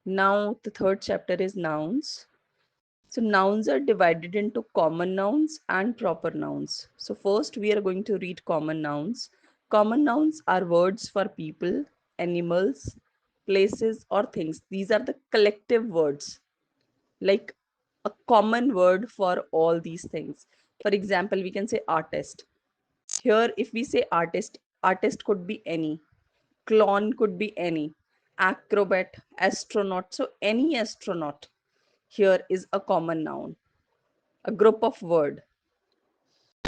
Now the third chapter is nouns. So nouns are divided into common nouns and proper nouns. So first we are going to read common nouns. Common nouns are words for people, animals, places or things. These are the collective words, like a common word for all these things. For example, we can say artist. Here if we say artist, artist could be any, clown could be any, acrobat, astronaut. So any astronaut here is a common noun, a group of word.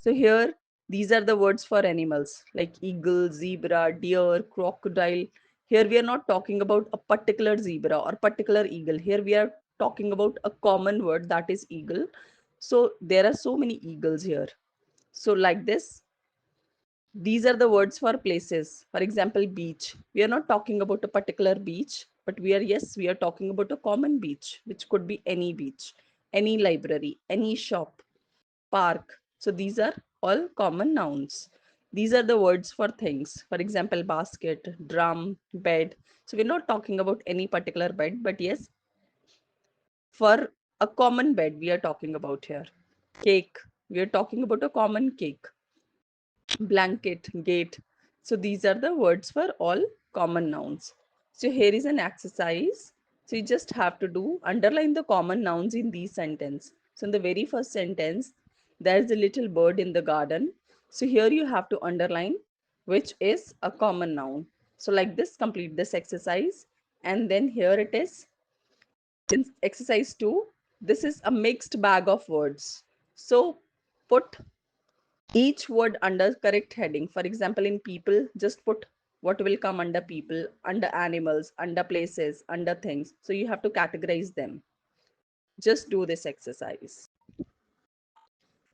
So here these are the words for animals like eagle, zebra, deer, crocodile. Here we are not talking about a particular zebra or particular eagle. Here we are talking about a common word, that is eagle. So there are so many eagles here. So like this, these are the words for places. For example, beach. We are not talking about a particular beach, but we are talking about a common beach, which could be any beach, any library, any shop, park. So these are all common nouns. These are the words for things. For example, basket, drum, bed. So we're not talking about any particular bed, but yes, for a common bed we are talking about here. Cake. We are talking about a common cake. Blanket, gate. So these are the words for all common nouns. So here is an exercise. So you just have to do underline the common nouns in these sentence. So in the very first sentence, there's a little bird in the garden. So here you have to underline which is a common noun. So like this, complete this exercise. And then here it is in exercise 2. This is a mixed bag of words. So put each word under correct heading. For example, in people, just put what will come under people, under animals, under places, under things. So you have to categorize them. Just do this exercise.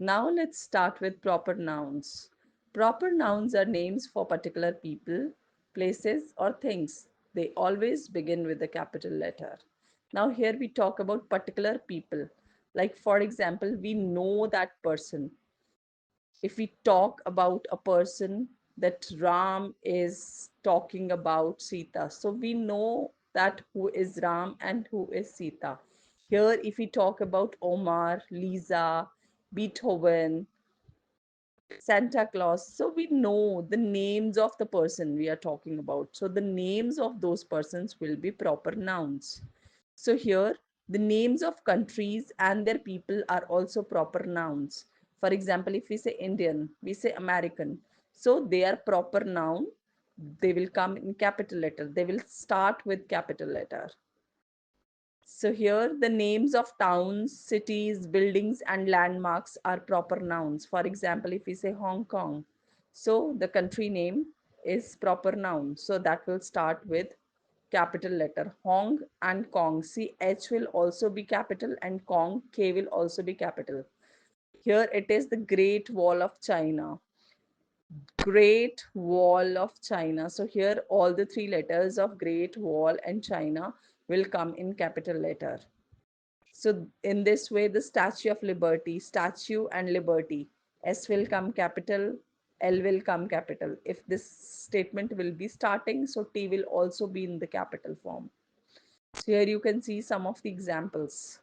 Now let's start with proper nouns. Proper nouns are names for particular people, places, or things. They always begin with a capital letter. Now here we talk about particular people. Like for example, we know that person. If we talk about a person, that Ram is talking about Sita. So we know that who is Ram and who is Sita. Here, if we talk about Omar, Lisa, Beethoven, Santa Claus, so we know the names of the person we are talking about. So the names of those persons will be proper nouns. So here, the names of countries and their people are also proper nouns. For example, if we say Indian, we say American. So they are proper noun. They will come in capital letter. They will start with capital letter. So here the names of towns, cities, buildings and landmarks are proper nouns. For example, if we say Hong Kong, so the country name is proper noun. So that will start with capital letter. Hong and Kong. See, H will also be capital and Kong, K will also be capital. Here it is the Great Wall of China. Great Wall of China. So here all the three letters of Great Wall and China will come in capital letter. So in this way, the Statue of Liberty, statue and liberty, S will come capital, L will come capital. If this statement will be starting, so T will also be in the capital form. So here you can see some of the examples.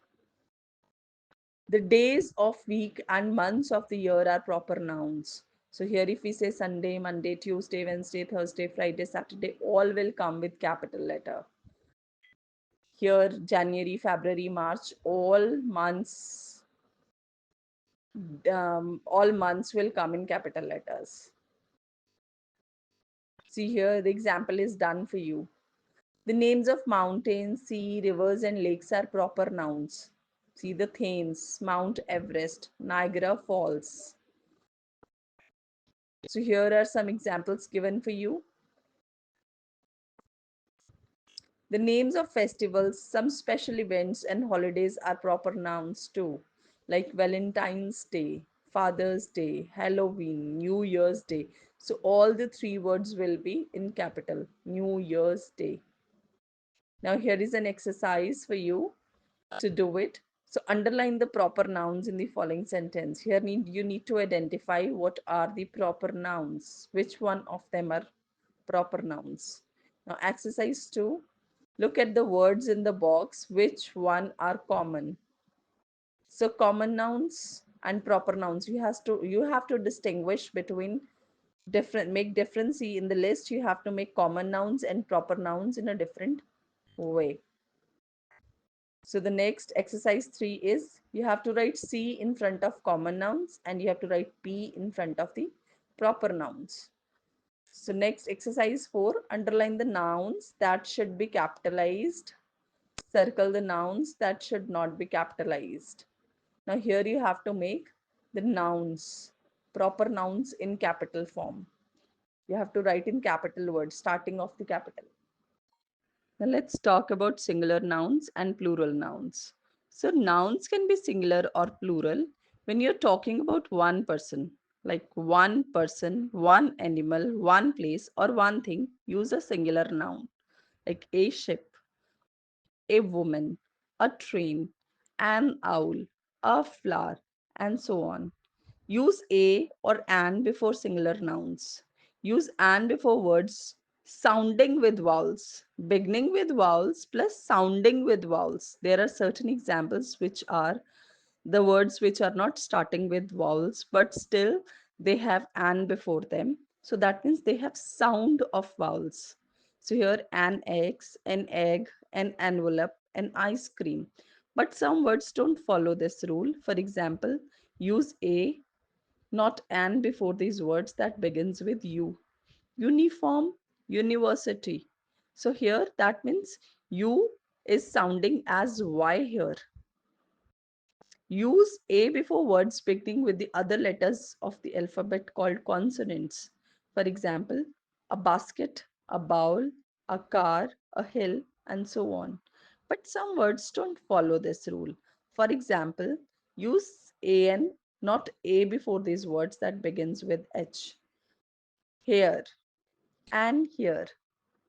The days of week and months of the year are proper nouns. So here if we say Sunday, Monday, Tuesday, Wednesday, Thursday, Friday, Saturday, all will come with capital letter. Here January, February, March, all months will come in capital letters. See here the example is done for you. The names of mountains, sea, rivers and lakes are proper nouns. See the Thames, Mount Everest, Niagara Falls. So here are some examples given for you. The names of festivals, some special events and holidays are proper nouns too, like Valentine's Day, Father's Day, Halloween, New Year's Day. So all the three words will be in capital, New Year's Day. Now here is an exercise for you to do it. So underline the proper nouns in the following sentence. Here you need to identify what are the proper nouns, which one of them are proper nouns. Now exercise 2. Look at the words in the box. Which one are common? So common nouns and proper nouns. You have to distinguish between different, make difference. See, in the list you have to make common nouns and proper nouns in a different way. So the next exercise 3 is you have to write C in front of common nouns and you have to write P in front of the proper nouns. So next exercise 4, underline the nouns that should be capitalized. Circle the nouns that should not be capitalized. Now here you have to make the nouns, proper nouns in capital form. You have to write in capital words, starting off the capital. Now let's talk about singular nouns and plural nouns. So nouns can be singular or plural when you're talking about one person, one animal, one place, or one thing. Use a singular noun like a ship, a woman, a train, an owl, a flower, and so on. Use a or an before singular nouns. Use an before words sounding with vowels, beginning with vowels plus sounding with vowels. There are certain examples which are the words which are not starting with vowels, but still they have an before them. So that means they have sound of vowels. So here an egg, an envelope, an ice cream. But some words don't follow this rule. For example, use a, not an before these words that begins with U. Uniform, university. So here that means U is sounding as Y here. Use A before words beginning with the other letters of the alphabet called consonants. For example, a basket, a bowl, a car, a hill, and so on. But some words don't follow this rule. For example, use an, not A before these words that begins with H. Here, and here,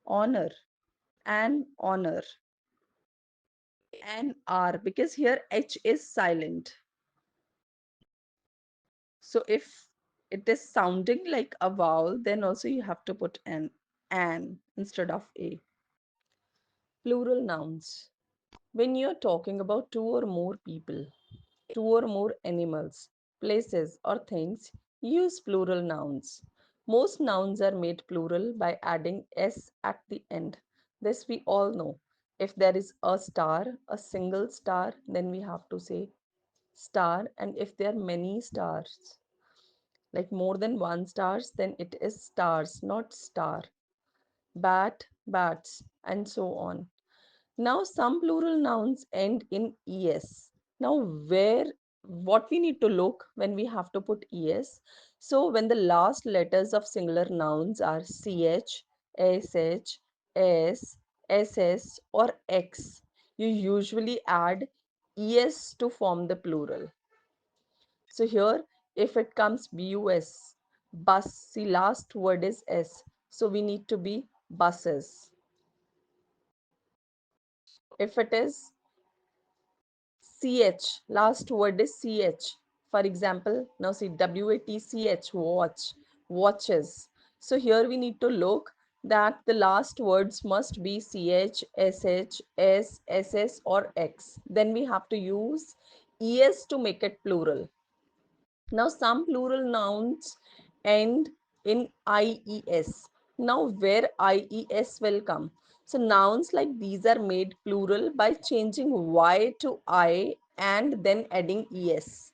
honor, and honor, and R, because here H is silent. So if it is sounding like a vowel, then also you have to put an instead of a. Plural nouns. When you're talking about two or more people, two or more animals, places, or things, use plural nouns. Most nouns are made plural by adding s at the end. This we all know. If there is a star, a single star, then we have to say star. And if there are many stars, like more than one stars, then it is stars, not star. Bat, bats, and so on. Now some plural nouns end in es. Now what we need to look when we have to put es? So when the last letters of singular nouns are ch, sh, s, ss, or x, you usually add es to form the plural. So here, if it comes bus, bus, see last word is s. So we need to be buses. If it is ch, last word is ch. For example, now see watch, watch, watches. So here we need to look that the last words must be ch, sh, s, ss, or x. Then we have to use es to make it plural. Now, some plural nouns end in IES. Now, where IES will come? So, nouns like these are made plural by changing Y to I and then adding ES.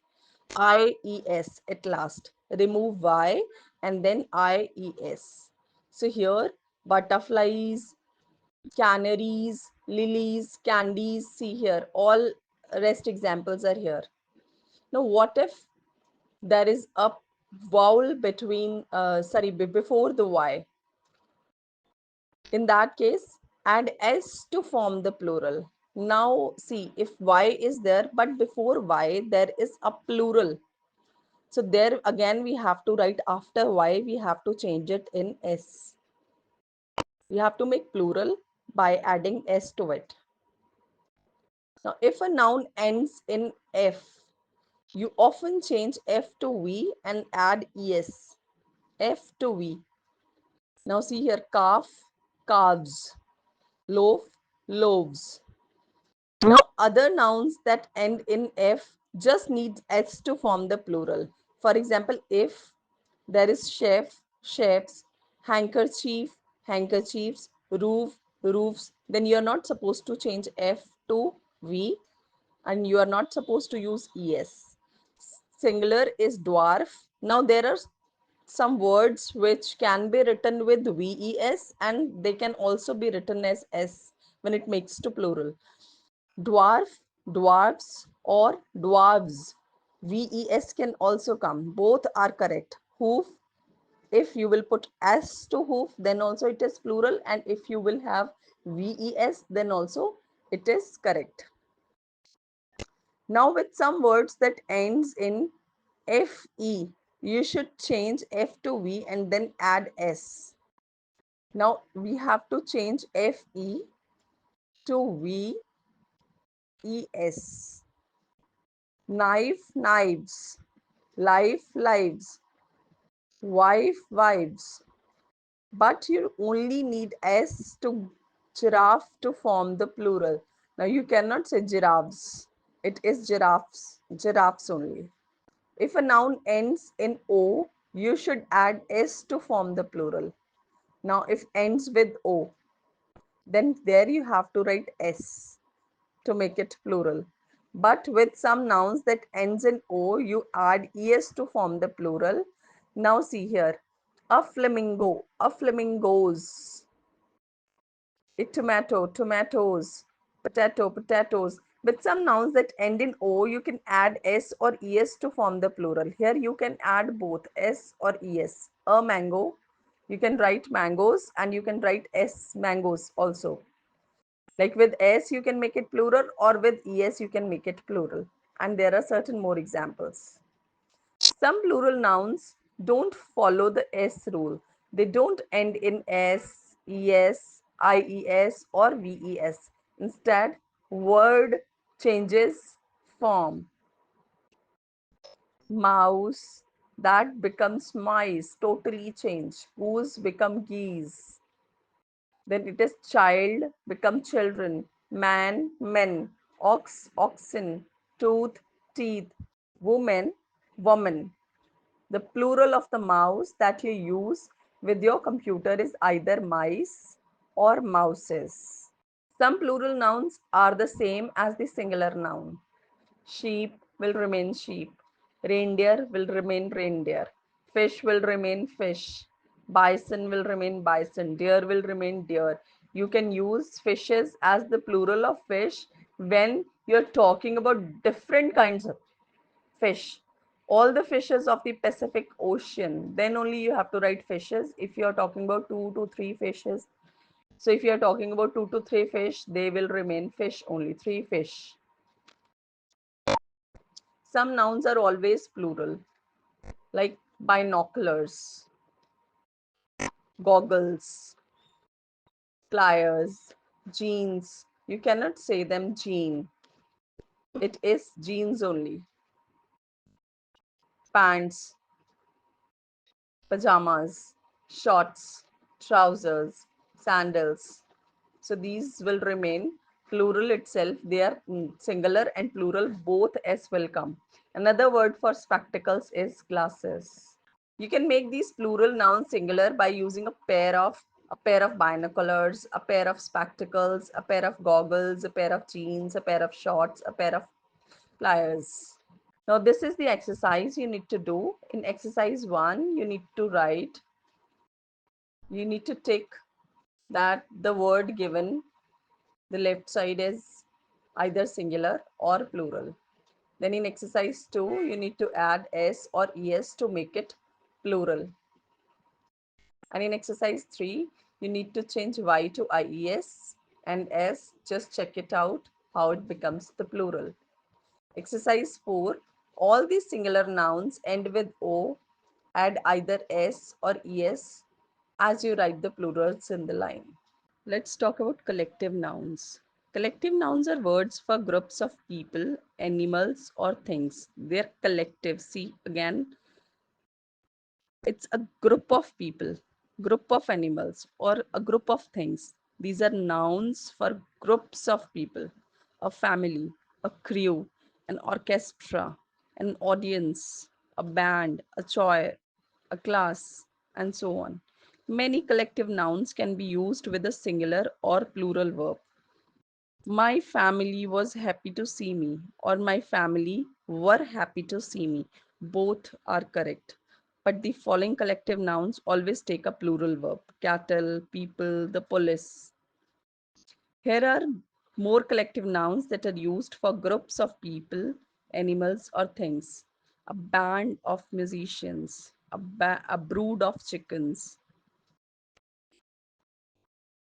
IES at last. Remove Y and then IES. So, here butterflies, canaries, lilies, candies, see here, all rest examples are here. Now, what if there is a vowel between before the y? In that case, add s to form the plural. Now see, if y is there but before y there is a plural, so there again we have to write after y, we have to change it in s. We have to make plural by adding s to it. Now if a noun ends in f, you often change f to v and add es. F to v. Now see here, calf, calves, loaf, loaves. Now, other nouns that end in F just need S to form the plural. For example, if there is chef, chefs, handkerchief, handkerchiefs, roof, roofs, then you are not supposed to change F to V and you are not supposed to use ES. Singular is dwarf. Now, there are some words which can be written with VES and they can also be written as S when it makes to plural. Dwarf, dwarfs, or dwarves. VES can also come. Both are correct. Hoof, if you will put S to hoof, then also it is plural. And if you will have VES, then also it is correct. Now with some words that ends in FE, you should change F to V and then add S. Now we have to change FE to VES. Knife, knives. Life, lives. Wife, wives. But you only need S to giraffe to form the plural. Now you cannot say giraffes. It is giraffes, giraffes only. If a noun ends in O, you should add S to form the plural. Now if ends with O, then there you have to write S to make it plural. But with some nouns that ends in O, you add ES to form the plural. Now see here, a flamingo, a flamingos, a tomato, tomatoes, potato, potatoes. With some nouns that end in O, you can add S or ES to form the plural. Here you can add both S or ES. A mango, you can write mangoes and you can write S mangoes also. Like with S, you can make it plural, or with ES, you can make it plural. And there are certain more examples. Some plural nouns don't follow the S rule. They don't end in S, ES, IES, or VES. Instead, word changes form. Mouse, that becomes mice, totally change. Goose become geese. Then it is child, become children, man, men, ox, oxen, tooth, teeth, woman, woman. The plural of the mouse that you use with your computer is either mice or mouses. Some plural nouns are the same as the singular noun. Sheep will remain sheep. Reindeer will remain reindeer. Fish will remain fish. Bison will remain bison. Deer will remain deer. You can use fishes as the plural of fish when you're talking about different kinds of fish. All the fishes of the Pacific Ocean. Then only you have to write fishes. If you're talking about 2 to 3 fishes. So if you're talking about 2 to 3 fish, they will remain fish only. 3 fish. Some nouns are always plural, like binoculars, goggles, pliers, jeans. You cannot say them jean. It is jeans only. Pants, pajamas, shorts, trousers, sandals. So these will remain plural itself. They are singular and plural, both S will come. Another word for spectacles is glasses. You can make these plural nouns singular by using a pair of binoculars, a pair of spectacles, a pair of goggles, a pair of jeans, a pair of shorts, a pair of pliers. Now this is the exercise you need to do. In exercise 1, you need to tick that the word given, the left side is either singular or plural. Then in exercise 2, you need to add S or ES to make it plural. And in exercise 3, you need to change Y to IES and S, just check it out how it becomes the plural. Exercise 4, all these singular nouns end with O, add either S or ES as you write the plurals in the line. Let's talk about collective nouns. Collective nouns are words for groups of people, animals, or things. They're collective. See again, it's a group of people, group of animals, or a group of things. These are nouns for groups of people, a family, a crew, an orchestra, an audience, a band, a choir, a class, and so on. Many collective nouns can be used with a singular or plural verb. My family was happy to see me, or my family were happy to see me. Both are correct. But the following collective nouns always take a plural verb: cattle, people, the police. Here are more collective nouns that are used for groups of people, animals, or things: a band of musicians, a brood of chickens,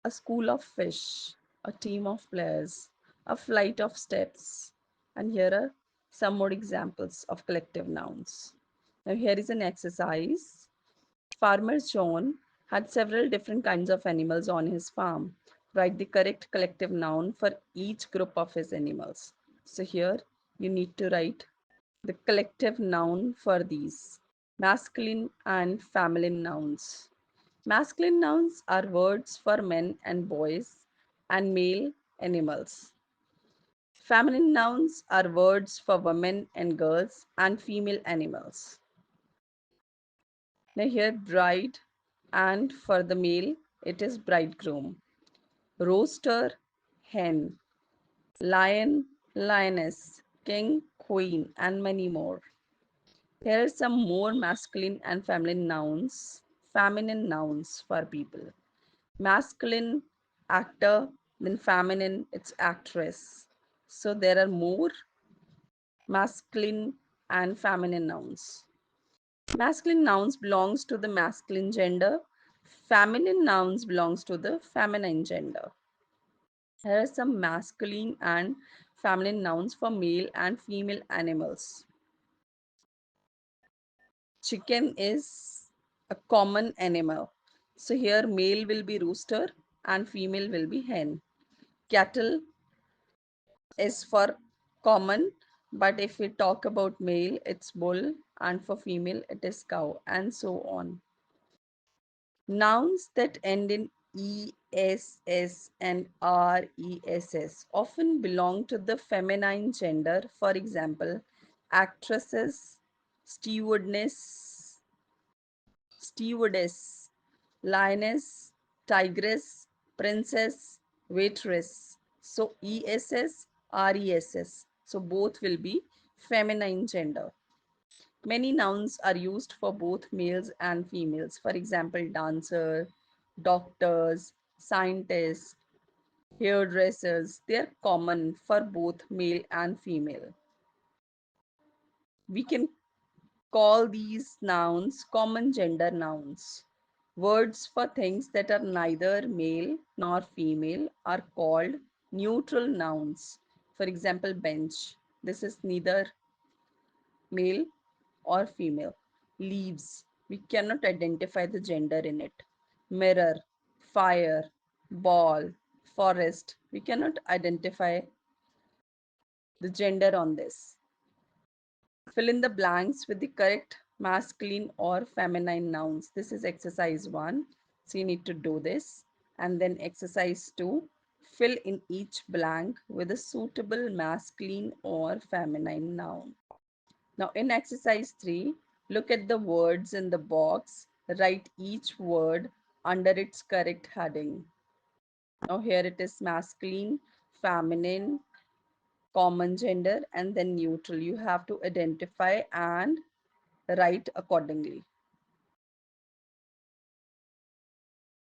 a school of fish, a team of players, a flight of steps. And here are some more examples of collective nouns. Now, here is an exercise. Farmer John had several different kinds of animals on his farm. Write the correct collective noun for each group of his animals. So, here you need to write the collective noun for these masculine and feminine nouns. Masculine nouns are words for men and boys and male animals. Feminine nouns are words for women and girls and female animals. Now, here, bride, and for the male, it is bridegroom. Rooster, hen. Lion, lioness. King, queen, and many more. Here are some more masculine and feminine nouns for people. Masculine, actor, then feminine, it's actress. So there are more masculine and feminine nouns. Masculine nouns belongs to the masculine gender. Feminine nouns belongs to the feminine gender. Here are some masculine and feminine nouns for male and female animals. Chicken is a common animal. So here male will be rooster and female will be hen. Cattle is for common, but if we talk about male, it's bull, and for female, it is cow, and so on. Nouns that end in ess and ress often belong to the feminine gender. For example, actresses, stewardess, stewardess, lioness, tigress, princess, waitress. So ESS, RESS. So both will be feminine gender. Many nouns are used for both males and females. For example, dancer, doctors, scientists, hairdressers. They are common for both male and female. We can call these nouns common gender nouns. Words for things that are neither male nor female are called neutral nouns. For example, bench. This is neither male or female. Leaves. We cannot identify the gender in it. Mirror, fire, ball, forest. We cannot identify the gender on this. Fill in the blanks with the correct masculine or feminine nouns. This is exercise 1. So you need to do this. And then exercise 2. Fill in each blank with a suitable masculine or feminine noun. Now in exercise 3, look at the words in the box. Write each word under its correct heading. Now here it is masculine, feminine, common gender, and then neutral. You have to identify and write accordingly.